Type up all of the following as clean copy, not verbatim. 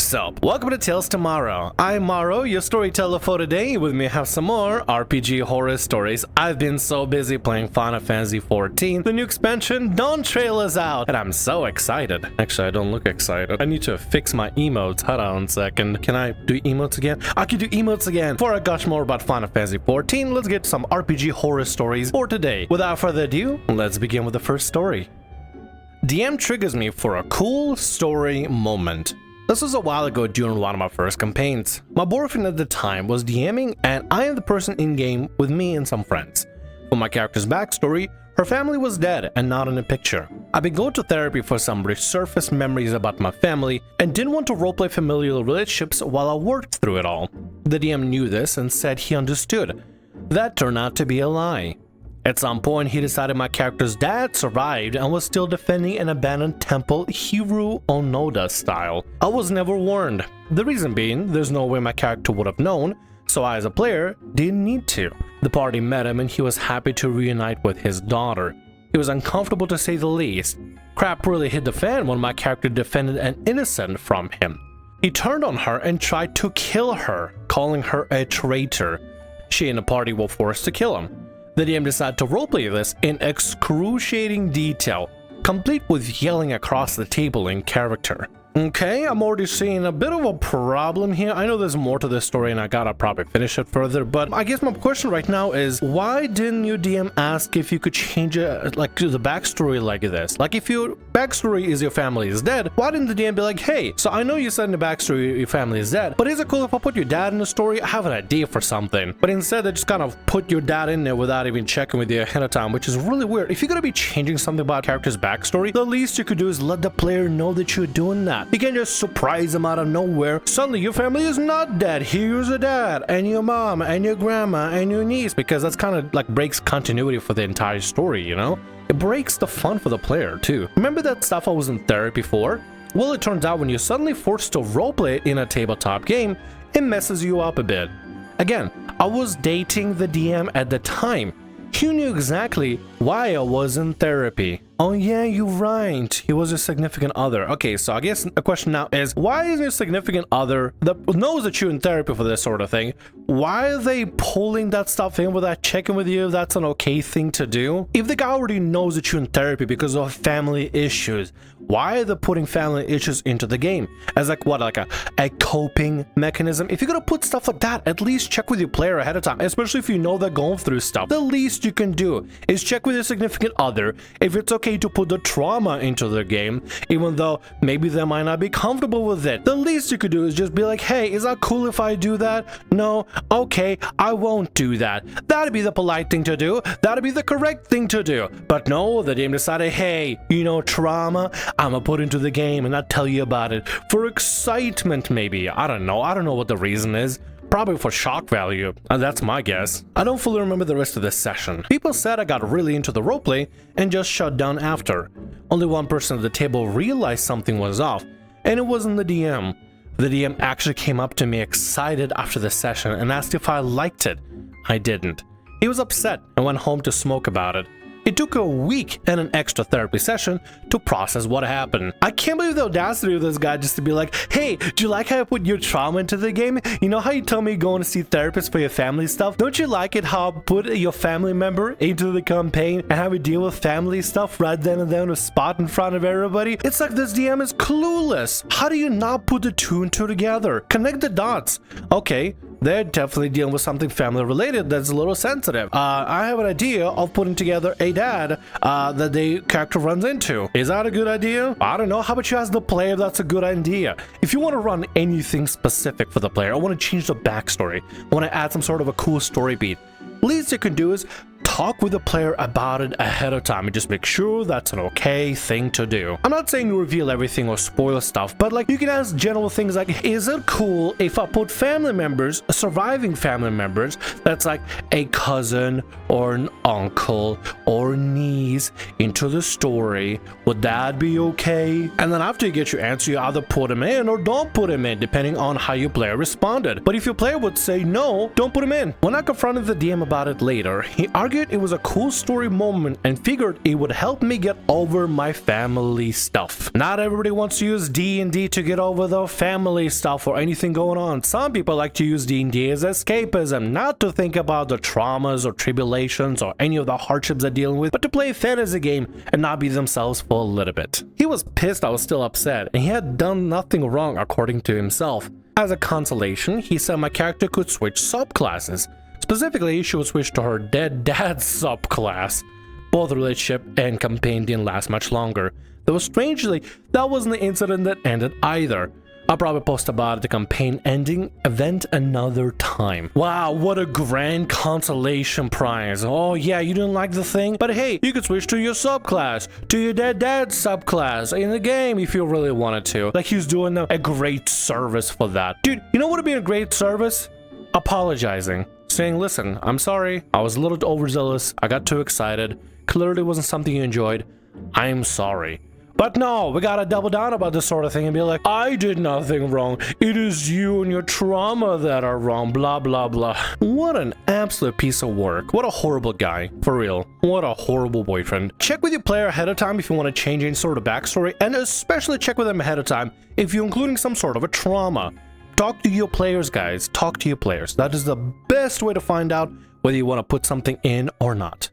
What's up? Welcome to Tales Tomorrow. I'm Morrow, your storyteller for today. With me I have some more RPG horror stories. I've been so busy playing Final Fantasy XIV. The new expansion, Dawn Trail, is out, and I'm so excited. Actually, I don't look excited. I need to fix my emotes. Hold on a second. Can I do emotes again? I can do emotes again. Before I gush more about Final Fantasy XIV, let's get some RPG horror stories for today. Without further ado, let's begin with the first story. DM triggers me for a cool story moment. This was a while ago during one of my first campaigns. My boyfriend at the time was DMing, and I am the person in-game with me and some friends. For my character's backstory, her family was dead and not in the picture. I've been going to therapy for some resurfaced memories about my family and didn't want to roleplay familial relationships while I worked through it all. The DM knew this and said he understood. That turned out to be a lie. At some point, he decided my character's dad survived and was still defending an abandoned temple Hiru Onoda style. I was never warned. The reason being, there's no way my character would have known, so I as a player didn't need to. The party met him and he was happy to reunite with his daughter. He was uncomfortable to say the least. Crap really hit the fan when my character defended an innocent from him. He turned on her and tried to kill her, calling her a traitor. She and the party were forced to kill him. The DM decided to roleplay this in excruciating detail, complete with yelling across the table in character. Okay, I'm already seeing a bit of a problem here. I know there's more to this story and I gotta probably finish it further, but I guess my question right now is, why didn't your DM ask if you could change it, like, to the backstory like this? Like, if your backstory is your family is dead, why didn't the DM be like, hey, so I know you said in the backstory your family is dead, but is it cool if I put your dad in the story? I have an idea for something. But instead, they just kind of put your dad in there without even checking with you ahead of time, which is really weird. If you're gonna be changing something about a character's backstory, the least you could do is let the player know that you're doing that. You can't just surprise them out of nowhere. Suddenly your family is not dead. Here's a dad and your mom and your grandma and your niece, because that's kind of like breaks continuity for the entire story, you know? It breaks the fun for the player too. Remember that stuff I was in therapy for? Well, it turns out when you're suddenly forced to roleplay in a tabletop game, it messes you up a bit. Again, I was dating the DM at the time. He knew exactly why I was in therapy. Oh yeah, you're right. He was your significant other. Okay, so I guess the question now is, why is your significant other that knows that you're in therapy for this sort of thing, why are they pulling that stuff in without checking with you if that's an okay thing to do? If the guy already knows that you're in therapy because of family issues, why are they putting family issues into the game? As like what, like a coping mechanism? If you're gonna put stuff like that, at least check with your player ahead of time, especially if you know they're going through stuff. The least you can do is check with your significant other if it's okay to put the trauma into the game, even though maybe they might not be comfortable with it. The least you could do is just be like, hey, is that cool if I do that? No? Okay, I won't do that. That'd be the polite thing to do. That'd be the correct thing to do. But no, the game decided, hey, you know, trauma, I'm gonna put into the game and not tell you about it. For excitement, maybe. I don't know what the reason is. Probably for shock value, and that's my guess. I don't fully remember the rest of this session. People said I got really into the roleplay and just shut down after. Only one person at the table realized something was off, and it wasn't the DM. The DM actually came up to me excited after the session and asked if I liked it. I didn't. He was upset and went home to smoke about it. It took a week and an extra therapy session to process what happened. I can't believe the audacity of this guy just to be like, hey, do you like how I put your trauma into the game? You know how you tell me going to see therapists for your family stuff? Don't you like it how I put your family member into the campaign and have you deal with family stuff right then and there on a spot in front of everybody? It's like this DM is clueless. How do you not put the two and two together? Connect the dots. Okay, they're definitely dealing with something family related that's a little sensitive. I have an idea of putting together a dad that the character runs into. Is that a good idea? I don't know. How about you ask the player if that's a good idea? If you want to run anything specific for the player, I want to change the backstory, I want to add some sort of a cool story beat, least you can do is talk with the player about it ahead of time and just make sure that's an okay thing to do. I'm not saying reveal everything or spoil stuff, but like you can ask general things like, is it cool if I put family members, surviving family members, that's like a cousin or an uncle or niece into the story? Would that be okay? And then after you get your answer, you either put him in or don't put him in, depending on how your player responded. But if your player would say no, don't put him in. When I confronted the DM about it later, he argued it was a cool story moment and figured it would help me get over my family stuff. Not everybody wants to use D&D to get over their family stuff or anything going on. Some people like to use D&D as escapism, not to think about the traumas or tribulations or any of the hardships they're dealing with, but to play a fantasy game and not be themselves for a little bit. He was pissed I was still upset, and he had done nothing wrong according to himself. As a consolation, he said my character could switch subclasses. Specifically, she would switch to her dead dad's subclass. Both relationship and campaign didn't last much longer, though strangely, that wasn't the incident that ended either. I'll probably post about the campaign ending event another time. Wow, what a grand consolation prize. Oh yeah, you didn't like the thing? But hey, you could switch to your subclass, to your dead dad's subclass in the game if you really wanted to. Like, he's doing them a great service for that. Dude, you know what would be a great service? Apologizing. Saying, listen, I'm sorry, I was a little overzealous, I got too excited, clearly wasn't something you enjoyed, I'm sorry. But no, we gotta double down about this sort of thing and be like, I did nothing wrong, it is you and your trauma that are wrong, blah blah blah. What an absolute piece of work. What a horrible guy, for real. What a horrible boyfriend. Check with your player ahead of time if you want to change any sort of backstory, and especially check with them ahead of time if you're including some sort of a trauma. Talk to your players, guys. Talk to your players. That is the best way to find out whether you want to put something in or not.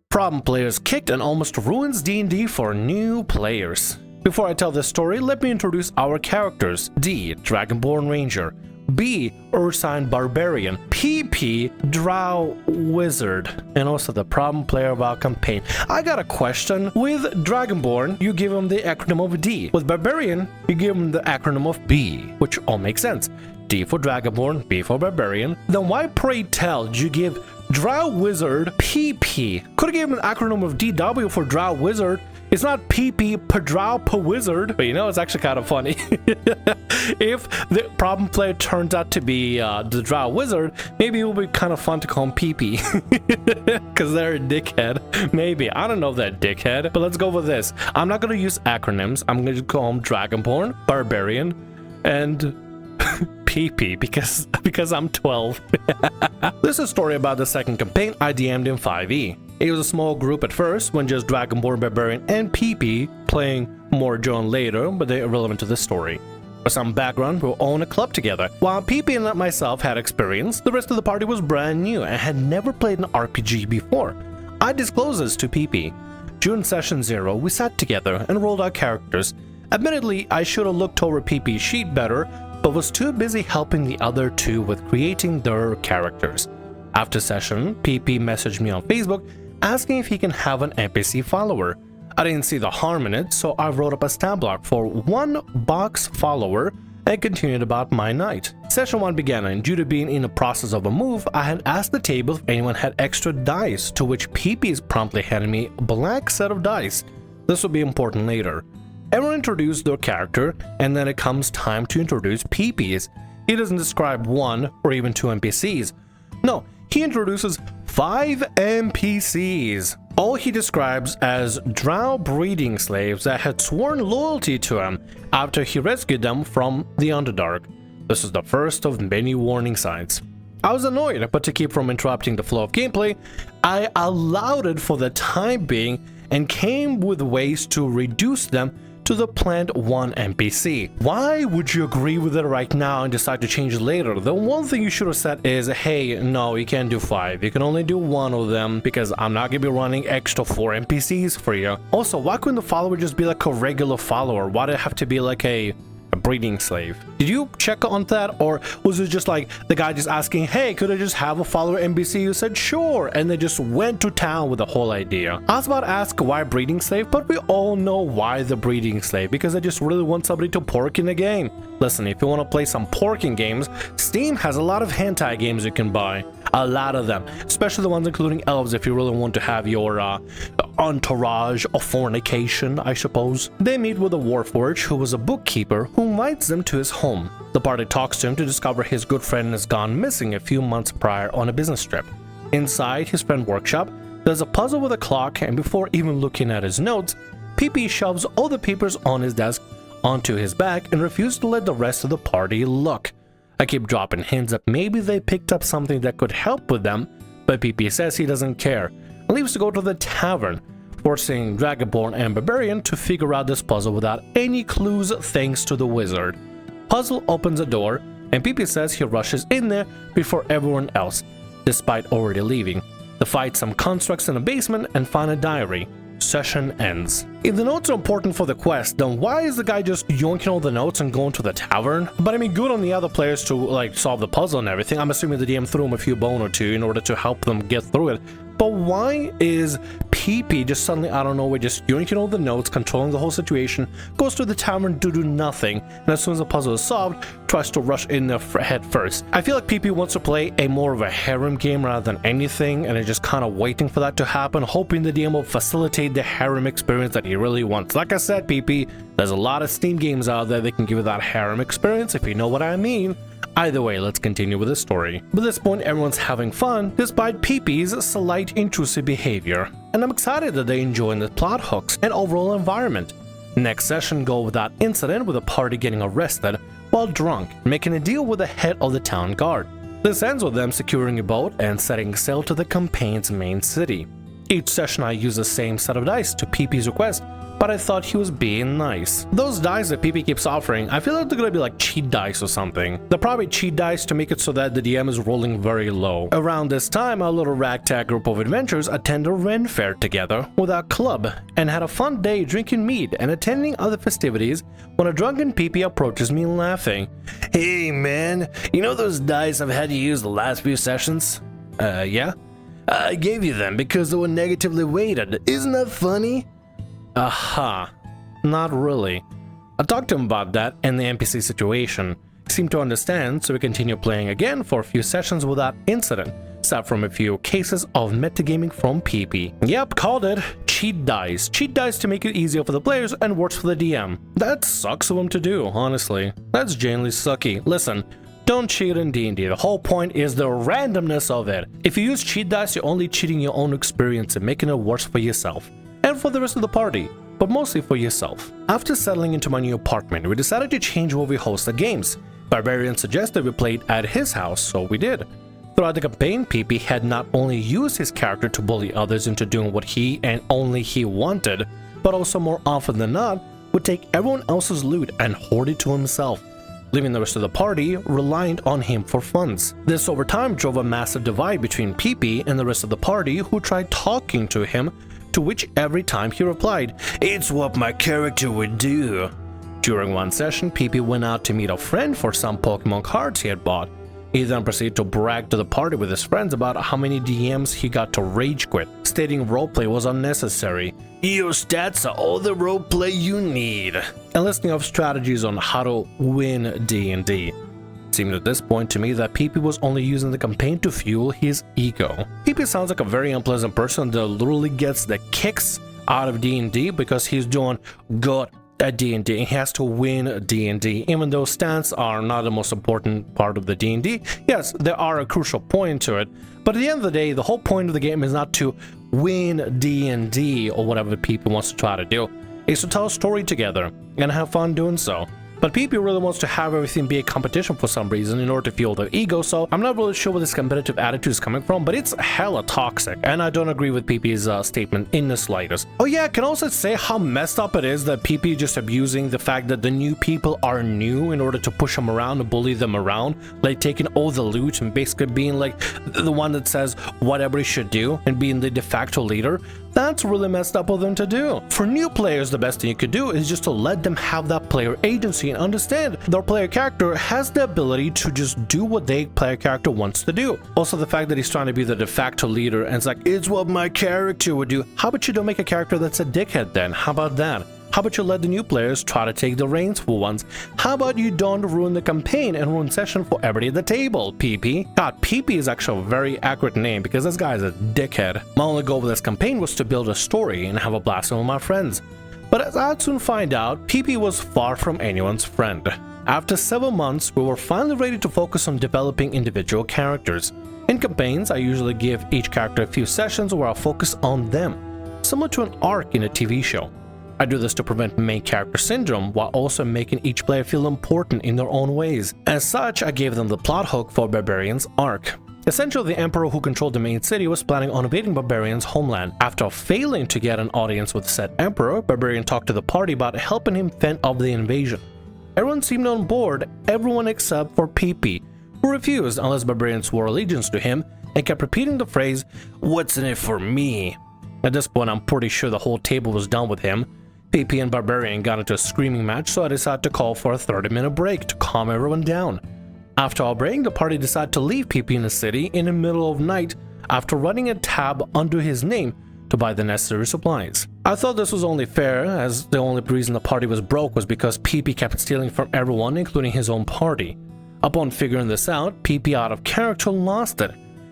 Problem players kicked and almost ruins D&D for new players. Before I tell this story, let me introduce our characters. D, Dragonborn Ranger. B, Ursine Barbarian. PP, Drow Wizard. And also the problem player of our campaign. I got a question. With Dragonborn, you give him the acronym of D. With Barbarian, you give him the acronym of B, which all makes sense. D for Dragonborn, B for Barbarian. Then why, pray tell, did you give Drow Wizard PP? Could have given an acronym of DW for Drow Wizard. It's not PP per Drow per Wizard. But you know, it's actually kind of funny. If the problem player turns out to be the Drow Wizard, maybe it will be kind of fun to call him PP. Because they're a dickhead. Maybe. I don't know if they're a dickhead. But let's go with this. I'm not going to use acronyms. I'm going to call him Dragonborn, Barbarian, and PP because I'm 12. This is a story about the second campaign I DM'd in 5e. It was a small group at first, when just Dragonborn, Barbarian, and PP, playing more joined later, but they're irrelevant to the story. For some background, we were all in a club together. While PP and myself had experience, the rest of the party was brand new and had never played an RPG before. I disclosed this to PP. During session 0, we sat together and rolled our characters. Admittedly, I should have looked over PP's sheet better, but was too busy helping the other two with creating their characters. After session, PP messaged me on Facebook asking if he can have an NPC follower. I didn't see the harm in it, so I wrote up a stat block for 1 box follower and continued about my night. Session 1 began, and due to being in the process of a move, I had asked the table if anyone had extra dice, to which PP's promptly handed me a blank set of dice. This will be important later. Everyone introduced their character, and then it comes time to introduce PP's. He doesn't describe 1 or even 2 NPCs. No, he introduces 5 NPCs. All he describes as drow breeding slaves that had sworn loyalty to him after he rescued them from the Underdark. This is the first of many warning signs. I was annoyed, but to keep from interrupting the flow of gameplay, I allowed it for the time being and came with ways to reduce them to the planned 1 NPC. Why would you agree with it right now and decide to change it later? The one thing you should have said is, hey, no, you can't do 5. You can only do 1 of them because I'm not gonna be running extra 4 NPCs for you. Also, why couldn't the follower just be like a regular follower? Why did it have to be like a breeding slave? Did you check on that, or was it just like the guy just asking, hey, could I just have a follower NPC? You said sure, and they just went to town with the whole idea. I was about to ask why breeding slave, but we all know why the breeding slave, because they just really want somebody to pork in the game. Listen, if you want to play some porking games, Steam has a lot of hentai games you can buy. A lot of them, especially the ones including elves if you really want to have your entourage of fornication, I suppose. They meet with a warforged who was a bookkeeper who invites them to his home. The party talks to him to discover his good friend has gone missing a few months prior on a business trip. Inside his friend's workshop, there's a puzzle with a clock, and before even looking at his notes, PP shoves all the papers on his desk onto his back and refuses to let the rest of the party look. I keep dropping hints that maybe they picked up something that could help with them, but PP says he doesn't care. leaves to go to the tavern, forcing Dragonborn and Barbarian to figure out this puzzle without any clues thanks to the wizard. Puzzle opens a door, and PP says he rushes in there before everyone else, despite already leaving. They fight some constructs in the basement and find a diary. Session ends. If the notes are important for the quest, then why is the guy just yoinking all the notes and going to the tavern? But I mean, good on the other players to solve the puzzle and everything. I'm assuming the DM threw him a few bone or two in order to help them get through it. But why is PP just suddenly out of nowhere just yoinking all the notes, controlling the whole situation, goes to the tavern to do nothing, and as soon as the puzzle is solved, tries to rush in there head first? I feel like PP wants to play a more of a harem game rather than anything, and is just kind of waiting for that to happen, hoping the DM will facilitate the harem experience that he really wants. Like I said, PP, there's a lot of Steam games out there that can give you that harem experience, if you know what I mean. Either way, let's continue with the story. By this point, everyone's having fun, despite PP's slight intrusive behavior, and I'm excited that they're enjoying the plot hooks and overall environment. Next session go with that incident with the party getting arrested while drunk, making a deal with the head of the town guard. This ends with them securing a boat and setting sail to the campaign's main city. Each session I use the same set of dice to PP's request, but I thought he was being nice. Those dice that PP keeps offering, I feel like they're gonna be like cheat dice or something. They're probably cheat dice to make it so that the DM is rolling very low. Around this time, our little ragtag group of adventurers attend a Ren fair together with our club and had a fun day drinking mead and attending other festivities when a drunken PP approaches me laughing. "Hey man, you know those dice I've had to use the last few sessions?" Yeah? I gave you them because they were negatively weighted. Isn't that funny?" Aha. Not really. I talked to him about that and the NPC situation. He seemed to understand, so we continued playing again for a few sessions without incident, aside from a few cases of metagaming from PP. Yep, called it. Cheat dice. Cheat dice to make it easier for the players and worse for the DM. That sucks of them to do, honestly. That's genuinely sucky. Listen, don't cheat in D&D. The whole point is the randomness of it. If you use cheat dice, you're only cheating your own experience and making it worse for yourself. And for the rest of the party, but mostly for yourself. After settling into my new apartment, we decided to change where we host the games. Barbarian suggested we played at his house, so we did. Throughout the campaign, PP had not only used his character to bully others into doing what he and only he wanted, but also more often than not, would take everyone else's loot and hoard it to himself, leaving the rest of the party reliant on him for funds. This over time drove a massive divide between PP and the rest of the party, who tried talking to him, to which every time he replied, "It's what my character would do." During one session, PP went out to meet a friend for some Pokemon cards he had bought. He then proceeded to brag to the party with his friends about how many DMs he got to rage quit, stating roleplay was unnecessary. "Your stats are all the roleplay you need," and listing off strategies on how to win D&D. It seemed at this point to me that PP was only using the campaign to fuel his ego. PP sounds like a very unpleasant person that literally gets the kicks out of D&D because he's doing good at D&D and he has to win D&D. Even though stats are not the most important part of the D&D, yes, they are a crucial point to it, but at the end of the day, the whole point of the game is not to win D&D or whatever PP wants to try to do. It's to tell a story together and have fun doing so. But PP really wants to have everything be a competition for some reason in order to fuel their ego, so I'm not really sure where this competitive attitude is coming from, but it's hella toxic, and I don't agree with PP's statement in the slightest. Oh yeah, I can also say how messed up it is that PP is just abusing the fact that the new people are new in order to push them around and bully them around, like taking all the loot and basically being like the one that says whatever he should do and being the de facto leader. That's really messed up of them to do. For new players, the best thing you could do is just to let them have that player agency and understand their player character has the ability to just do what their player character wants to do. Also, the fact that he's trying to be the de facto leader and it's like, "It's what my character would do." How about you don't make a character that's a dickhead then? How about that? How about you let the new players try to take the reins for once? How about you don't ruin the campaign and ruin session for everybody at the table, PP? God, PP is actually a very accurate name because this guy is a dickhead. My only goal with this campaign was to build a story and have a blast with my friends. But as I'd soon find out, PP was far from anyone's friend. After several months, we were finally ready to focus on developing individual characters. In campaigns, I usually give each character a few sessions where I'll focus on them, similar to an arc in a TV show. I do this to prevent main character syndrome while also making each player feel important in their own ways. As such, I gave them the plot hook for Barbarian's arc. Essentially, the emperor who controlled the main city was planning on invading Barbarian's homeland. After failing to get an audience with said emperor, Barbarian talked to the party about helping him fend off the invasion. Everyone seemed on board, everyone except for PP, who refused unless Barbarian swore allegiance to him and kept repeating the phrase, "What's in it for me?" At this point, I'm pretty sure the whole table was done with him. PP and Barbarian got into a screaming match, so I decided to call for a 30-minute break to calm everyone down. After our break, the party decided to leave PP in the city in the middle of night after running a tab under his name to buy the necessary supplies. I thought this was only fair, as the only reason the party was broke was because PP kept stealing from everyone, including his own party. Upon figuring this out, PP out of character lost it.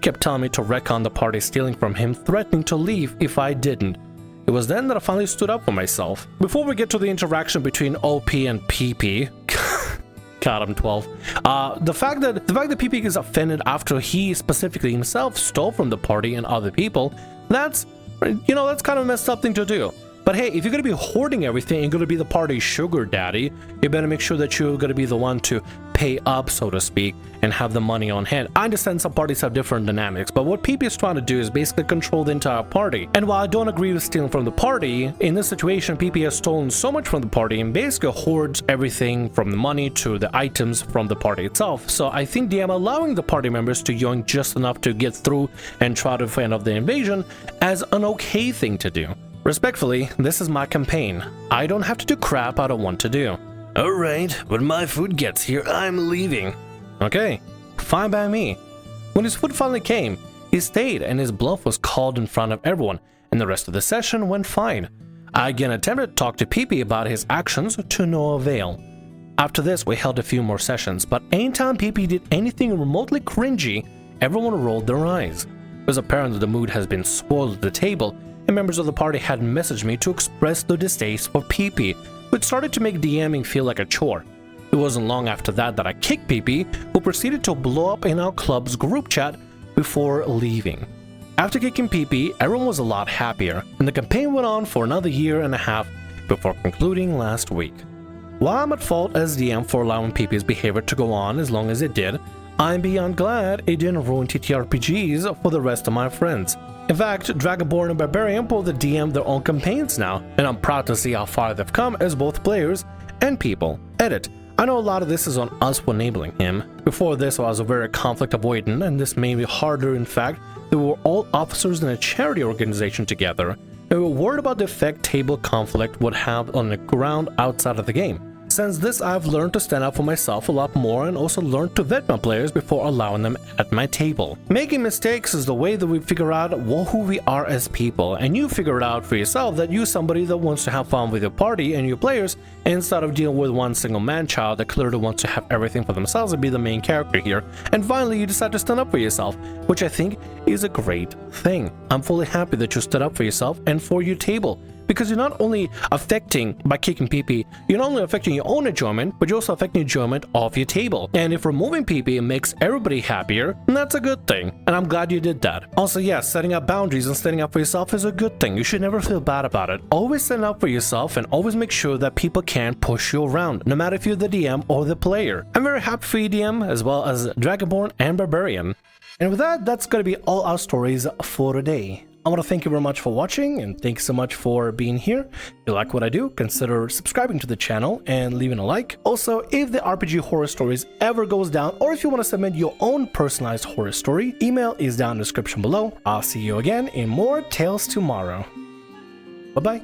Kept telling me to retcon the party stealing from him, threatening to leave if I didn't. It was then that I finally stood up for myself. Before we get to the interaction between OP and PP, God, I'm 12. The fact that PP is offended after he specifically himself stole from the party and other people, that's kind of a messed up thing to do. But hey, if you're gonna be hoarding everything and gonna be the party's sugar daddy, you better make sure that you're gonna be the one to pay up, so to speak, and have the money on hand. I understand some parties have different dynamics, but what PP is trying to do is basically control the entire party. And while I don't agree with stealing from the party, in this situation, PP has stolen so much from the party and basically hoards everything from the money to the items from the party itself. So I think DM allowing the party members to yoink just enough to get through and try to fend off the invasion as an okay thing to do. Respectfully, this is my campaign. I don't have to do crap I don't want to do. Alright, when my food gets here, I'm leaving. Okay, fine by me. When his food finally came, he stayed and his bluff was called in front of everyone, and the rest of the session went fine. I again attempted to talk to PP about his actions to no avail. After this, we held a few more sessions, but anytime PP did anything remotely cringy, everyone rolled their eyes. It was apparent that the mood has been spoiled at the table, and members of the party had messaged me to express their distaste for PP, which started to make DMing feel like a chore. It wasn't long after that I kicked PP, who proceeded to blow up in our club's group chat before leaving. After kicking PP, everyone was a lot happier, and the campaign went on for another year and a half before concluding last week. While I'm at fault as DM for allowing PP's behavior to go on as long as it did, I'm beyond glad it didn't ruin TTRPGs for the rest of my friends. In fact, Dragonborn and Barbarian both DM their own campaigns now, and I'm proud to see how far they've come as both players and people. Edit. I know a lot of this is on us for enabling him. Before this, I was a very conflict avoidant, and this made me harder. In fact, we were all officers in a charity organization together, and we were worried about the effect table conflict would have on the ground outside of the game. Since this, I've learned to stand up for myself a lot more and also learned to vet my players before allowing them at my table. Making mistakes is the way that we figure out who we are as people, and you figure it out for yourself that you're somebody that wants to have fun with your party and your players instead of dealing with one single man-child that clearly wants to have everything for themselves and be the main character here. And finally, you decide to stand up for yourself, which I think is a great thing. I'm fully happy that you stood up for yourself and for your table, because you're not only affecting, by kicking PP, you're not only affecting your own enjoyment, but you're also affecting enjoyment of your table. And if removing PP makes everybody happier, then that's a good thing, and I'm glad you did that. Also, yes, setting up boundaries and standing up for yourself is a good thing. You should never feel bad about it. Always stand up for yourself and always make sure that people can't push you around, no matter if you're the DM or the player. I'm very happy for you, DM, as well as Dragonborn and Barbarian. And with that, that's gonna be all our stories for today. I want to thank you very much for watching, and thanks so much for being here. If you like what I do, consider subscribing to the channel and leaving a like. Also, if the RPG Horror Stories ever goes down, or if you want to submit your own personalized horror story, email is down in the description below. I'll see you again in more Tales tomorrow. Bye-bye.